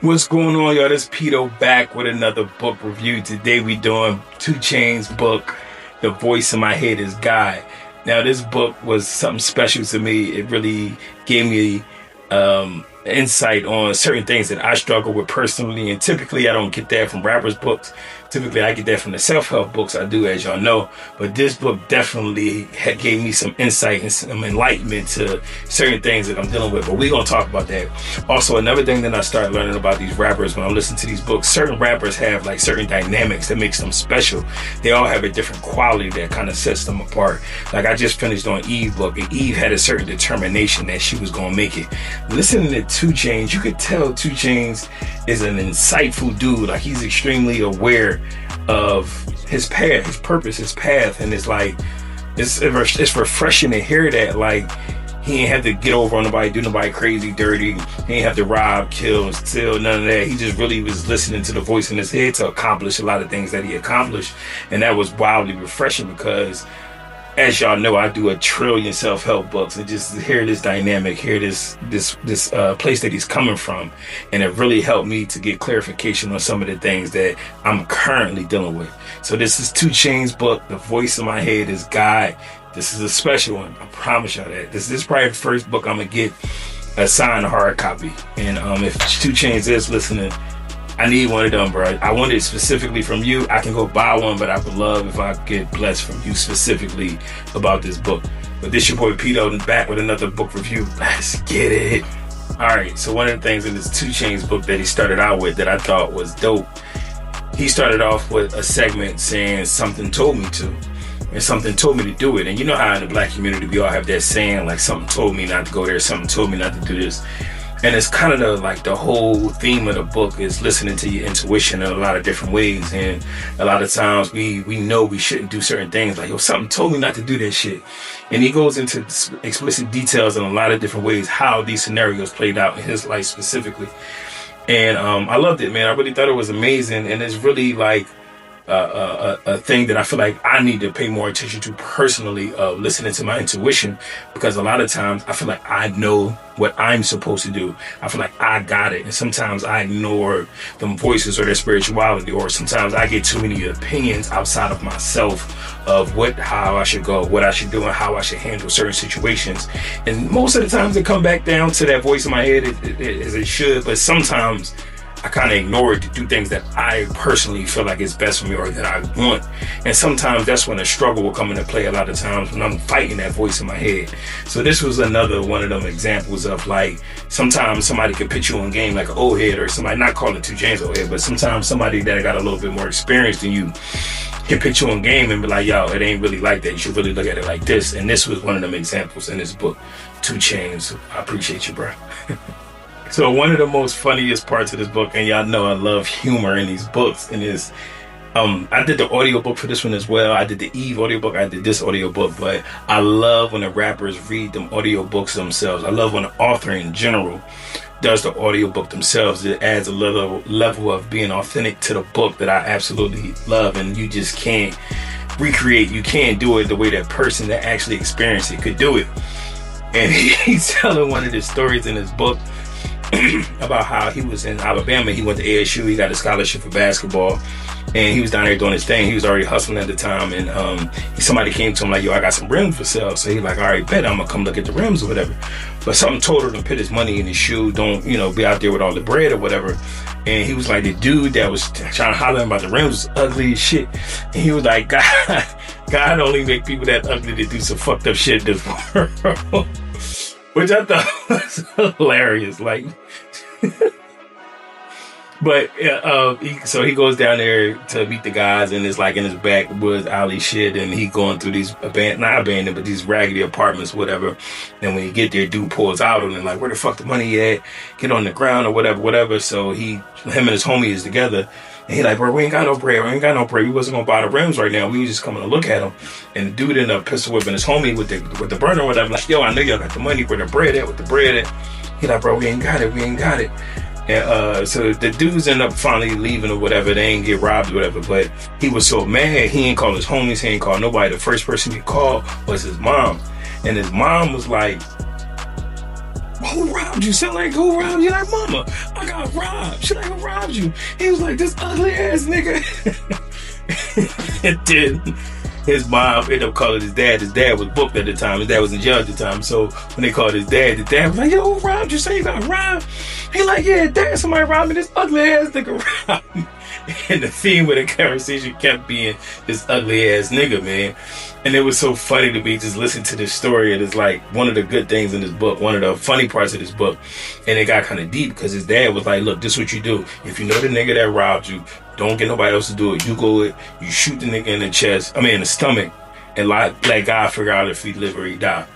What's going on, y'all? This Pito back with another book review. Today we doing 2 Chainz book, The Voice in My Head is God. Now this book was something special to me. It really gave me insight on certain things that I struggle with personally, and typically I don't get that from rappers' books. Typically I get that from the self-help books I do, as y'all know. But this book definitely gave me some insight and some enlightenment to certain things that I'm dealing with. But we're going to talk about that. Also, another thing that I started learning about these rappers when I listen to these books, certain rappers have like certain dynamics that makes them special. They all have a different quality that kind of sets them apart. Like I just finished on Eve book, and Eve had a certain determination that she was going to make it. Listening to 2 Chainz, you could tell 2 Chainz is an insightful dude. Like he's extremely aware of his path, his purpose, his path, and it's like it's refreshing to hear that. Like he ain't have to get over on nobody, do nobody crazy, dirty. He ain't have to rob, kill, steal, none of that. He just really was listening to the voice in his head to accomplish a lot of things that he accomplished, and that was wildly refreshing because, as y'all know, I do a trillion self-help books, and just hear this dynamic, hear this place that he's coming from, and it really helped me to get clarification on some of the things that I'm currently dealing with. So this is 2 Chainz book, The Voice in My Head is God. This is a special one, I promise y'all that. This is probably the first book I'm gonna get a signed hard copy, and if 2 Chainz is listening, I need one of them, bro. I want it specifically from you. I can go buy one, but I would love if I get blessed from you specifically about this book. But this your boy Pito back with another book review. Let's get it. All right, so one of the things in this 2 Chainz book that he started out with that I thought was dope, he started off with a segment saying something told me to, and something told me to do it. And you know how in the black community we all have that saying, like something told me not to go there, something told me not to do this. And it's kind of the whole theme of the book is listening to your intuition in a lot of different ways. And a lot of times we know we shouldn't do certain things. Like, yo, something told me not to do that shit. And he goes into explicit details in a lot of different ways how these scenarios played out in his life specifically. And I loved it, man. I really thought it was amazing. And it's really like a thing that I feel like I need to pay more attention to personally, listening to my intuition, because a lot of times I feel like I know what I'm supposed to do. I feel like I got it, and sometimes I ignore them voices or their spirituality, or sometimes I get too many opinions outside of myself of how I should go, what I should do, and how I should handle certain situations. And most of the times it come back down to that voice in my head as it should, but sometimes I kind of ignore it to do things that I personally feel like is best for me or that I want. And sometimes that's when a struggle will come into play a lot of times, when I'm fighting that voice in my head. So this was another one of them examples of like, sometimes somebody could put you on game like an old head, or somebody, not calling 2 Chainz old head, but sometimes somebody that got a little bit more experience than you can put you on game and be like, yo, it ain't really like that. You should really look at it like this. And this was one of them examples in this book, 2 Chainz. I appreciate you, bro. So one of the most funniest parts of this book, and y'all know I love humor in these books, and is I did the audiobook for this one as well. I did the Eve audiobook, I did this audiobook, but I love when the rappers read them audiobooks themselves. I love when the author in general does the audiobook themselves. It adds a level of being authentic to the book that I absolutely love, and you just can't recreate, you can't do it the way that person that actually experienced it could do it. And he's telling one of the stories in his book about how he was in Alabama. He went to ASU, he got a scholarship for basketball, and he was down there doing his thing. He was already hustling at the time, and somebody came to him like, yo, I got some rims for sale. So he's like, all right, bet, I'm gonna come look at the rims or whatever. But something told her to put his money in his shoe, don't, be out there with all the bread or whatever. And he was like, the dude that was trying to holler about the rims was ugly as shit. And he was like, God only make people that ugly to do some fucked up shit in this world. Which I thought was hilarious. Like, but so he goes down there to meet the guys, and it's like in his backwoods alley shit, and he going through these not abandoned, but these raggedy apartments, whatever. And when you get there, dude pulls out on him like, where the fuck the money at? Get on the ground or whatever. So him and his homie is together. And he like, bro, we ain't got no bread. We wasn't gonna buy the rims right now. We was just coming to look at them. And the dude ended up pistol whipping his homie with the burner or whatever. Like, yo, I know y'all got the money. Where the bread at? With the bread at? He like, bro, we ain't got it. And so the dudes end up finally leaving or whatever. They ain't get robbed or whatever. But he was so mad, he ain't call his homies. He ain't call nobody. The first person he called was his mom. And his mom was like, who robbed robbed you? Sound like, who robbed you? Like, mama, I got robbed. She like, who robbed you? He was like, this ugly ass nigga. And then his mom ended up calling his dad. His dad was booked at the time. His dad was in jail at the time. So when they called his dad, the dad was like, yo, who robbed you? Say you got robbed? He like, yeah, dad, somebody robbed me. This ugly ass nigga robbed me. And the theme of the conversation kept being this ugly ass nigga, man. And it was so funny to me just listen to this story. It is like one of the good things in this book, one of the funny parts of this book. And it got kind of deep because his dad was like, look, this is what you do. If you know the nigga that robbed you, don't get nobody else to do it. You go it, you shoot the nigga in the stomach, and let God figure out if he live or he die.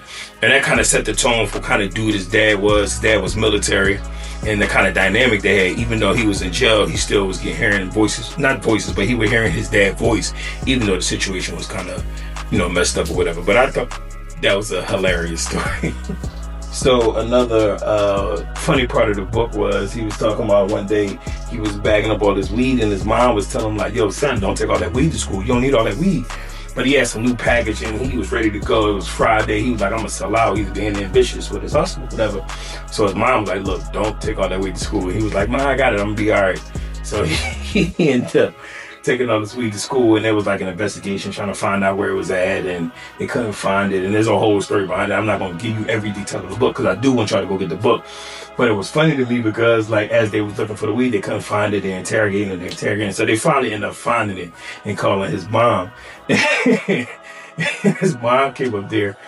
And that kind of set the tone for kind of dude his dad was. His dad was military, and the kind of dynamic they had. Even though he was in jail, he still was hearing voices, not voices, but he was hearing his dad's voice, even though the situation was kind of, messed up or whatever. But I thought that was a hilarious story. So another funny part of the book was he was talking about one day he was bagging up all this weed, and his mom was telling him like, yo, son, don't take all that weed to school. You don't need all that weed. But he had some new packaging. He was ready to go. It was Friday. He was like, I'm going to sell out. He was being ambitious with his hustle, whatever. So his mom was like, look, don't take all that weed to school. And he was like, Ma, I got it. I'm going to be all right. So he ended up taking all this weed to school, and there was like an investigation trying to find out where it was at, and they couldn't find it. And there's a whole story behind it. I'm not going to give you every detail of the book because I do want y'all to go get the book. But it was funny to me because, like, as they was looking for the weed, they couldn't find it. They interrogating. So they finally ended up finding it and calling his mom. His mom came up there.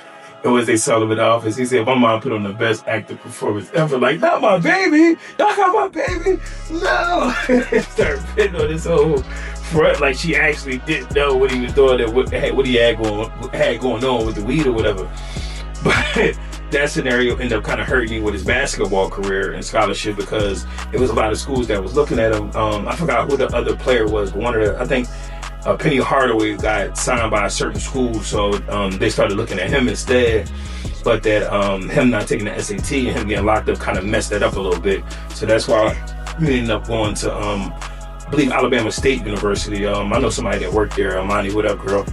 It was they saw him in the office. He said, my mom put on the best acting performance ever. Like, not my baby. Y'all got my baby. No. Started putting on this whole front like she actually didn't know what he was doing and what he had going on with the weed or whatever. But that scenario ended up kind of hurting him with his basketball career and scholarship because it was a lot of schools that was looking at him. I forgot who the other player was, but I think Penny Hardaway got signed by a certain school, so they started looking at him instead. But that him not taking the SAT and him getting locked up kind of messed that up a little bit. So that's why he ended up going to, I believe, Alabama State University. I know somebody that worked there, Amani, what up, girl?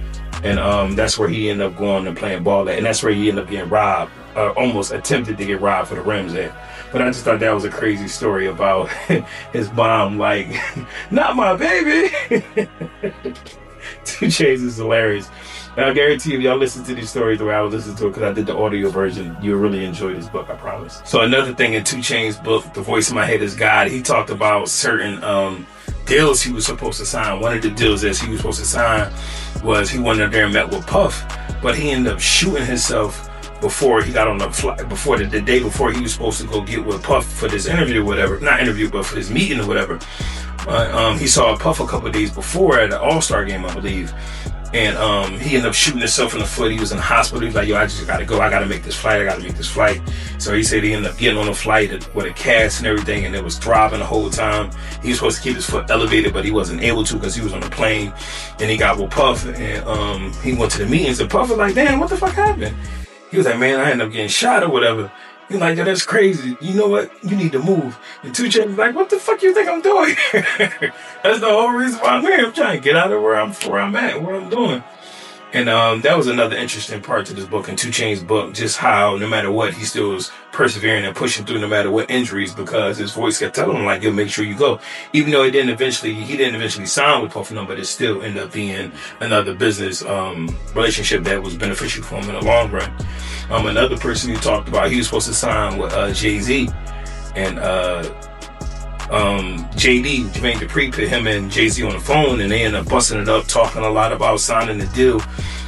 And that's where he ended up going and playing ball at. And that's where he ended up getting robbed, almost attempted to get robbed for the rims at. But I just thought that was a crazy story about his mom, like, not my baby. 2 Chainz is hilarious. And I guarantee you, if y'all listen to these stories the way I was listening to it, because I did the audio version, you'll really enjoy this book, I promise. So another thing in 2 Chainz' book, The Voice in My Head is God, he talked about certain deals he was supposed to sign. One of the deals that he was supposed to sign was he went up there and met with Puff, but he ended up shooting himself before he got on the flight, before the day before he was supposed to go get with Puff for this interview or whatever. Not interview, but for this meeting or whatever. He saw Puff a couple of days before at an All-Star game, I believe. And he ended up shooting himself in the foot. He was in the hospital. He was like, yo, I just gotta go. I gotta make this flight. So he said he ended up getting on the flight with a cast and everything, and it was throbbing the whole time. He was supposed to keep his foot elevated, but he wasn't able to because he was on the plane. And he got with Puff, and he went to the meetings, and Puff was like, damn, what the fuck happened? He was like, man, I ended up getting shot or whatever. He's like, yo, that's crazy. You know what? You need to move. And 2 Chainz was like, what the fuck you think I'm doing? That's the whole reason why I'm here. I'm trying to get out of where I'm at, what I'm doing. And that was another interesting part to this book, in 2 Chainz' book, just how no matter what, he still was persevering and pushing through no matter what injuries, because his voice kept telling him, like, yo, make sure you go. Even though he didn't eventually sign with Puff, but it still ended up being another business relationship that was beneficial for him in the long run. Another person he talked about, he was supposed to sign with Jay-Z, and JD, Jermaine Dupri, put him and Jay-Z on the phone, and they ended up busting it up, talking a lot about signing the deal.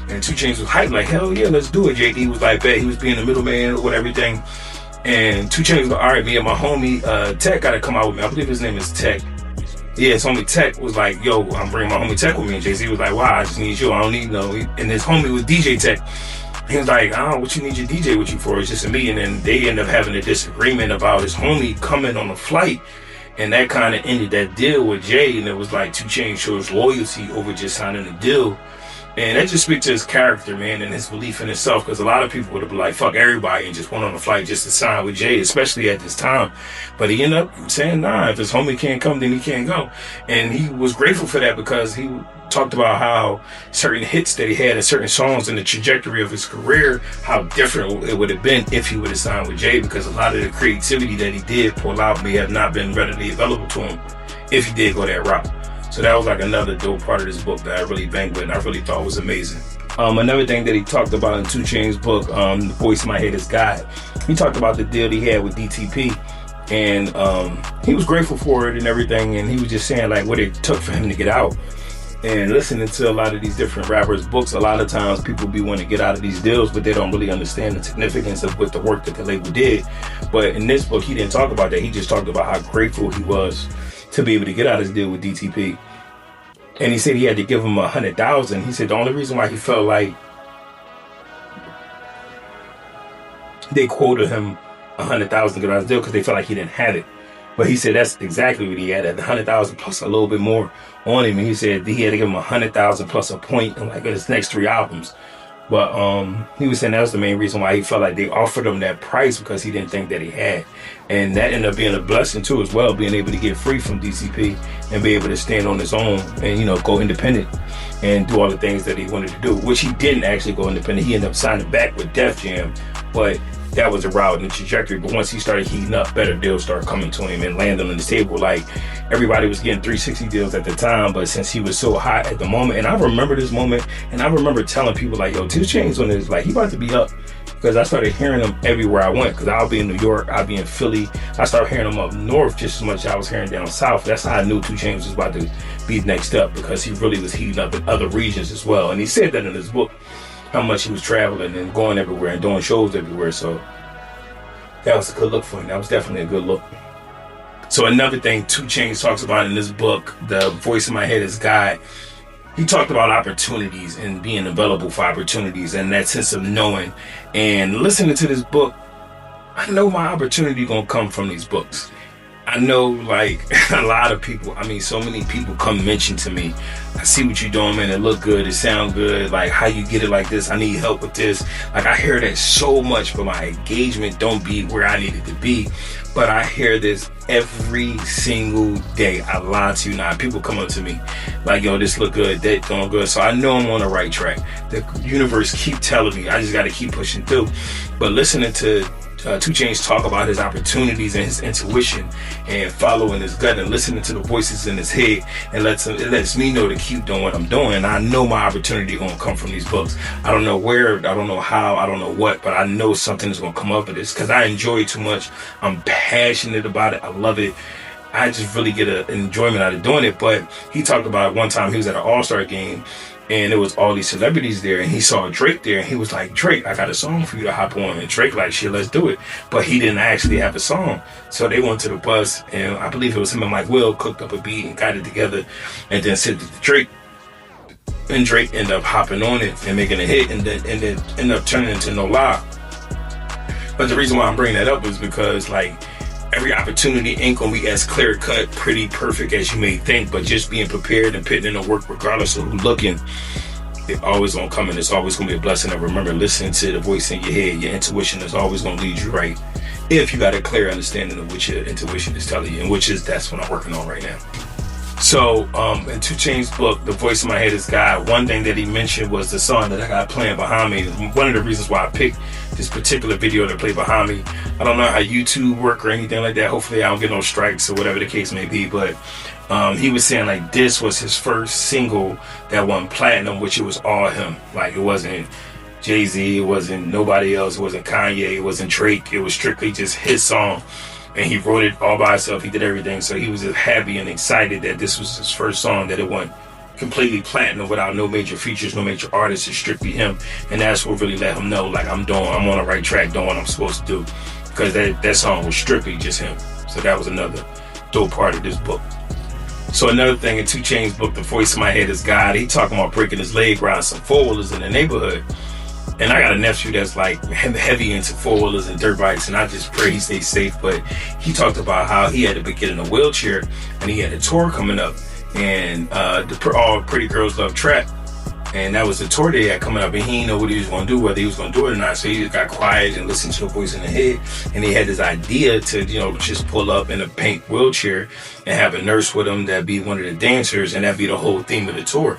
And 2 Chainz was hyped, like, hell yeah, let's do it. JD was like, bet he was being the middleman with everything. And 2 Chainz was like, all right, me and my homie Tech got to come out with me. I believe his name is Tech. Yeah, his homie Tech was like, yo, I'm bringing my homie Tech with me. And Jay-Z was like, wow, I just need you. I don't need no. And his homie was DJ Tech. He was like, I don't know what you need your DJ with you for. It's just a meeting. And they ended up having a disagreement about his homie coming on the flight. And that kind of ended that deal with Jay. And it was like 2 Chainz shows loyalty over just signing a deal. And that just speaks to his character, man, and his belief in himself, because a lot of people would have been like, fuck everybody, and just went on a flight just to sign with Jay, especially at this time. But he ended up saying, nah, if his homie can't come, then he can't go. And he was grateful for that, because he talked about how certain hits that he had and certain songs and the trajectory of his career, how different it would have been if he would have signed with Jay, because a lot of the creativity that he did pull out may have not been readily available to him if he did go that route. So that was like another dope part of this book that I really banged with and I really thought was amazing. Another thing that he talked about in 2 Chainz' book, The Voice in My Head is God, he talked about the deal he had with DTP, and he was grateful for it and everything, and he was just saying like what it took for him to get out. And listening to a lot of these different rappers' books, a lot of times people be wanting to get out of these deals, but they don't really understand the significance of what the work that the label did. But in this book, he didn't talk about that. He just talked about how grateful he was to be able to get out his deal with DTP. And he said he had to give him $100,000. He said the only reason why he felt like they quoted him $100,000 to get out his deal because they felt like he didn't have it. But he said that's exactly what he had, at $100,000 plus a little bit more on him. And he said he had to give him $100,000 plus a point in like his next 3 albums. But he was saying that was the main reason why he felt like they offered him that price, because he didn't think that he had. And that ended up being a blessing too as well, being able to get free from DCP and be able to stand on his own and, you know, go independent and do all the things that he wanted to do, which he didn't actually go independent. He ended up signing back with Def Jam, but that was a route and the trajectory. But once he started heating up, better deals started coming to him and landing on the table. Like, everybody was getting 360 deals at the time, but since he was so hot at the moment, and I remember this moment, and I remember telling people like, yo, 2 Chainz on this, like, he about to be up. Because I started hearing him everywhere I went, because I'll be in New York, I'll be in Philly. I started hearing him up north just as much as I was hearing down south. That's how I knew 2 Chainz was about to be next up, because he really was heating up in other regions as well. And he said that in his book, how much he was traveling and going everywhere and doing shows everywhere. So that was a good look for him. That was definitely a good look. So another thing 2 Chainz talks about in this book, The Voice in My Head is God, he talked about opportunities and being available for opportunities and that sense of knowing. And listening to this book, I know my opportunity gonna come from these books. I know, like, a lot of people, I mean, so many people come mention to me, I see what you're doing, man, it look good, it sound good, like, how you get it like this, I need help with this. Like, I hear that so much, but my engagement don't be where I need it to be. But I hear this every single day. I lie to you not. People come up to me like, yo, this look good, that doing good. So I know I'm on the right track. The universe keep telling me, I just got to keep pushing through. But listening to 2 Chainz talk about his opportunities and his intuition and following his gut and listening to the voices in his head, it lets me know to keep doing what I'm doing. I know my opportunity gonna come from these books. I don't know where, I don't know how, I don't know what, but I know something is gonna come up of this because I enjoy it too much. I'm passionate about it. I love it. I just really get an enjoyment out of doing it. But he talked about one time he was at an All-Star game and it was all these celebrities there, and he saw Drake there, and he was like, Drake, I got a song for you to hop on. And Drake like, shit, let's do it. But he didn't actually have a song. So they went to the bus, and I believe it was him and Mike Will cooked up a beat and got it together and then sent it to Drake. And Drake ended up hopping on it and making a hit, and then ended up turning into No Lie. But the reason why I'm bringing that up is because, like, every opportunity ain't gonna be as clear cut, pretty perfect as you may think, but just being prepared and putting in the work regardless of who's looking, it always gonna come and it's always gonna be a blessing. And remember, listening to the voice in your head, your intuition is always gonna lead you right if you got a clear understanding of what your intuition is telling you, and that's what I'm working on right now. So in 2 Chainz' book, The Voice in My Head is God, one thing that he mentioned was the song that I got playing behind me. One of the reasons why I picked this particular video to play behind me. I don't know how YouTube work or anything like that. Hopefully I don't get no strikes or whatever the case may be. But he was saying like this was his first single that went platinum, which it was all him. Like, it wasn't Jay-Z, it wasn't nobody else, it wasn't Kanye, it wasn't Drake. It was strictly just his song. And he wrote it all by himself. He did everything. So he was just happy and excited that this was his first song that it went completely platinum without no major features, no major artists. It's strictly him. And that's what really let him know, like, I'm on the right track, doing what I'm supposed to do. Because that song was strictly just him. So that was another dope part of this book. So another thing in 2 Chainz' book, The Voice in My Head is God, he talking about breaking his leg riding some 4-wheelers in the neighborhood. And I got a nephew that's like heavy into 4-wheelers and dirt bikes, and I just pray he stays safe. But he talked about how he had to get in a wheelchair, and he had a tour coming up, and all Pretty Girls Love Trap. And that was the tour they had coming up, and he didn't know what he was going to do, whether he was going to do it or not. So he just got quiet and listened to the voice in the head. And he had this idea to, just pull up in a pink wheelchair and have a nurse with him that'd be one of the dancers, and that'd be the whole theme of the tour.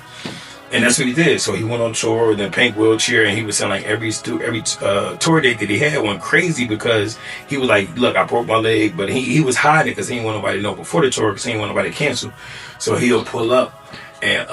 And that's what he did. So he went on tour in a pink wheelchair, and he was saying like every tour date that he had went crazy, because he was like, look, I broke my leg, but he was hiding because he didn't want nobody to know before the tour, because he didn't want nobody to cancel. So he'll pull up and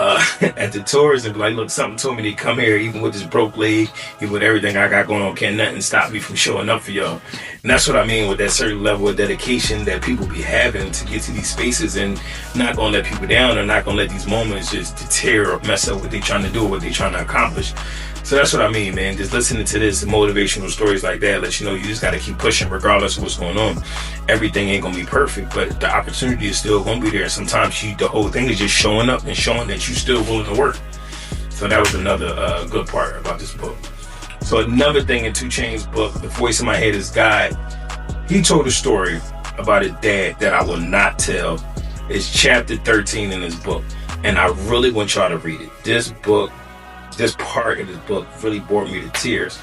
at the tours and be like, look, something told me to come here, even with this broke leg, even with everything I got going on, can't nothing stop me from showing up for y'all. And that's what I mean with that certain level of dedication that people be having to get to these spaces, and not gonna let people down, or not gonna let these moments just deter or mess up what they trying to do or what they trying to accomplish. So that's what I mean, man. Just listening to this motivational stories like that lets you know you just got to keep pushing regardless of what's going on. Everything ain't going to be perfect, but the opportunity is still going to be there. Sometimes the whole thing is just showing up and showing that you're still willing to work. So that was another good part about this book. So another thing in 2 Chainz' book, The Voice in My Head is God, he told a story about his dad that I will not tell. It's chapter 13 in his book, and I really want y'all to read it. This part of this book really brought me to tears.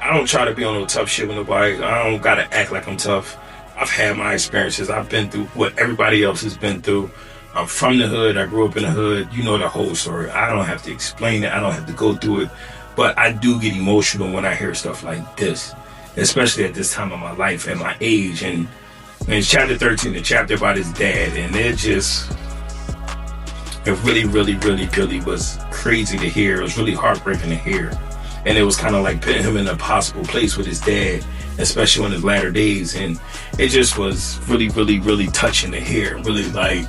I don't try to be on no tough shit with nobody. I don't gotta act like I'm tough. I've had my experiences. I've been through what everybody else has been through. I'm from the hood. I grew up in the hood. You know the whole story. I don't have to explain it. I don't have to go through it. But I do get emotional when I hear stuff like this, especially at this time of my life, at my age. And it's chapter 13, the chapter about his dad, and it really, really, really, really was crazy to hear. It was really heartbreaking to hear. And it was kind of like putting him in an impossible place with his dad, especially in his latter days. And it just was really, really, really touching to hear. Really, like,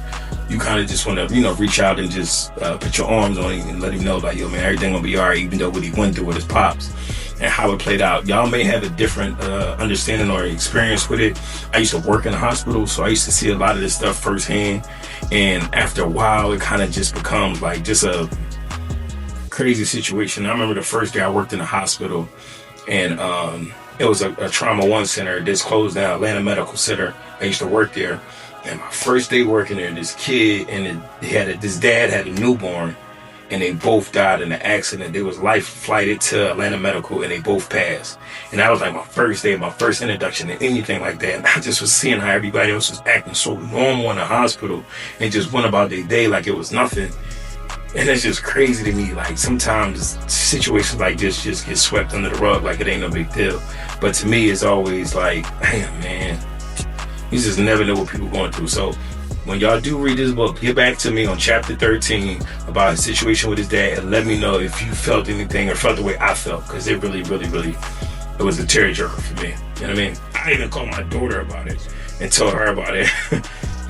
you kind of just want to, reach out and just put your arms on him and let him know, like, yo, man, everything gonna be all right, even though what he went through with his pops and how it played out. Y'all may have a different understanding or experience with it. I used to work in a hospital, so I used to see a lot of this stuff firsthand. And after a while, it kind of just becomes like just a crazy situation. I remember the first day I worked in a hospital, and it was a trauma 1 center that's closed down, Atlanta Medical Center. I used to work there, and my first day working there, this kid and this dad had a newborn, and they both died in an accident. They was life flighted to Atlanta Medical, and they both passed. And that was like my first day, my first introduction to anything like that. And I just was seeing how everybody else was acting so normal in the hospital and just went about their day like it was nothing. And it's just crazy to me. Like, sometimes situations like this just get swept under the rug like it ain't no big deal. But to me, it's always like, damn, man, you just never know what people are going through. So when y'all do read this book, get back to me on chapter 13 about his situation with his dad, and let me know if you felt anything or felt the way I felt, because it really, really, really, it was a tearjerker for me. You know what I mean? I even called my daughter about it and told her about it.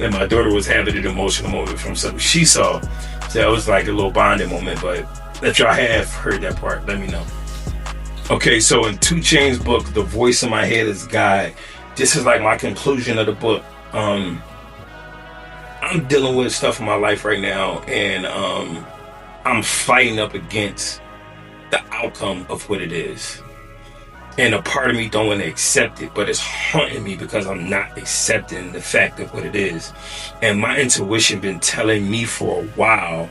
And my daughter was having an emotional moment from something she saw. So it was like a little bonding moment. But if y'all have heard that part, let me know. Okay, so in 2 Chainz' book, The Voice in My Head is God, this is like my conclusion of the book. I'm dealing with stuff in my life right now, and I'm fighting up against the outcome of what it is. And a part of me don't want to accept it, but it's haunting me because I'm not accepting the fact of what it is. And my intuition been telling me for a while,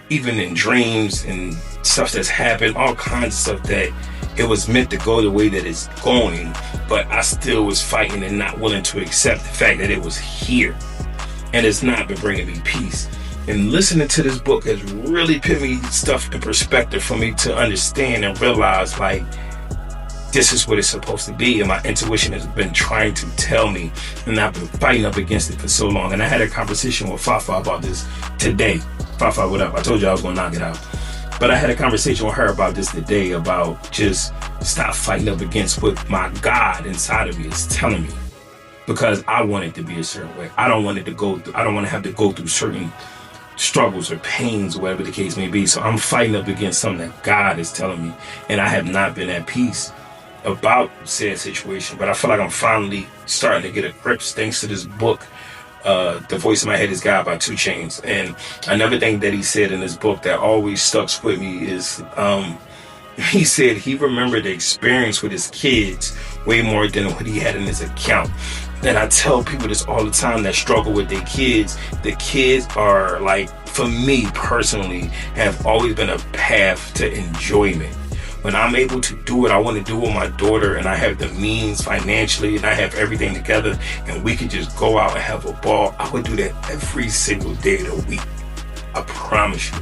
even in dreams and stuff that's happened, all kinds of stuff, that it was meant to go the way that it's going, but I still was fighting and not willing to accept the fact that it was here. And it's not been bringing me peace. And listening to this book has really put me stuff in perspective for me to understand and realize, like, this is what it's supposed to be. And my intuition has been trying to tell me, and I've been fighting up against it for so long. And I had a conversation with Fafa about this today. Fafa, what up? I told you I was gonna knock it out. But I had a conversation with her about this today, about just stop fighting up against what my God inside of me is telling me. Because I want it to be a certain way. I don't want it to go through, I don't want to have to go through certain struggles or pains, or whatever the case may be. So I'm fighting up against something that God is telling me, and I have not been at peace about said situation. But I feel like I'm finally starting to get a grip thanks to this book, The Voice in My Head is God by 2 Chainz. And another thing that he said in this book that always stuck with me is he said he remembered the experience with his kids way more than what he had in his account. And I tell people this all the time that struggle with their kids. The kids are like, for me personally, have always been a path to enjoyment. When I'm able to do what I want to do with my daughter, and I have the means financially, and I have everything together, and we could just go out and have a ball, I would do that every single day of the week. I promise you.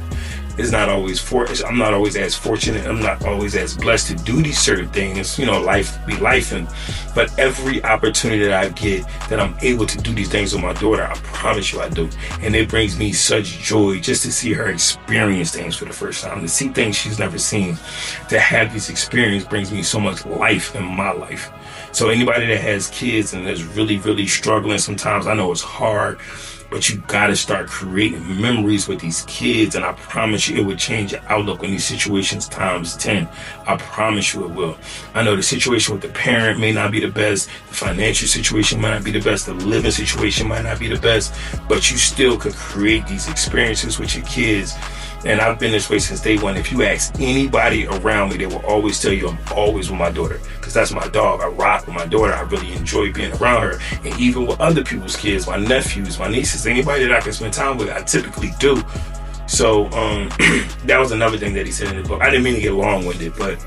It's not always I'm not always as fortunate. I'm not always as blessed to do these certain things. You know, life be lifing. But every opportunity that I get that I'm able to do these things with my daughter, I promise you I do. And it brings me such joy just to see her experience things for the first time, to see things she's never seen. To have these experiences brings me so much life in my life. So anybody that has kids and is really, really struggling sometimes, I know it's hard, but you gotta start creating memories with these kids, and I promise you it will change your outlook on these situations times 10. I promise you it will. I know the situation with the parent may not be the best, the financial situation might not be the best, the living situation might not be the best, but you still could create these experiences with your kids. And I've been this way since day one. If you ask anybody around me, they will always tell you I'm always with my daughter, because that's my dog. I rock with my daughter. I really enjoy being around her. And even with other people's kids, my nephews, my nieces, anybody that I can spend time with, I typically do. So that was another thing that he said in the book. I didn't mean to get long-winded, but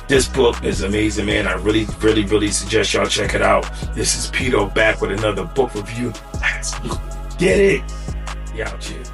this book is amazing, man. I really, really, really suggest y'all check it out. This is Pito back with another book review. Let's get it. Yeah, cheers.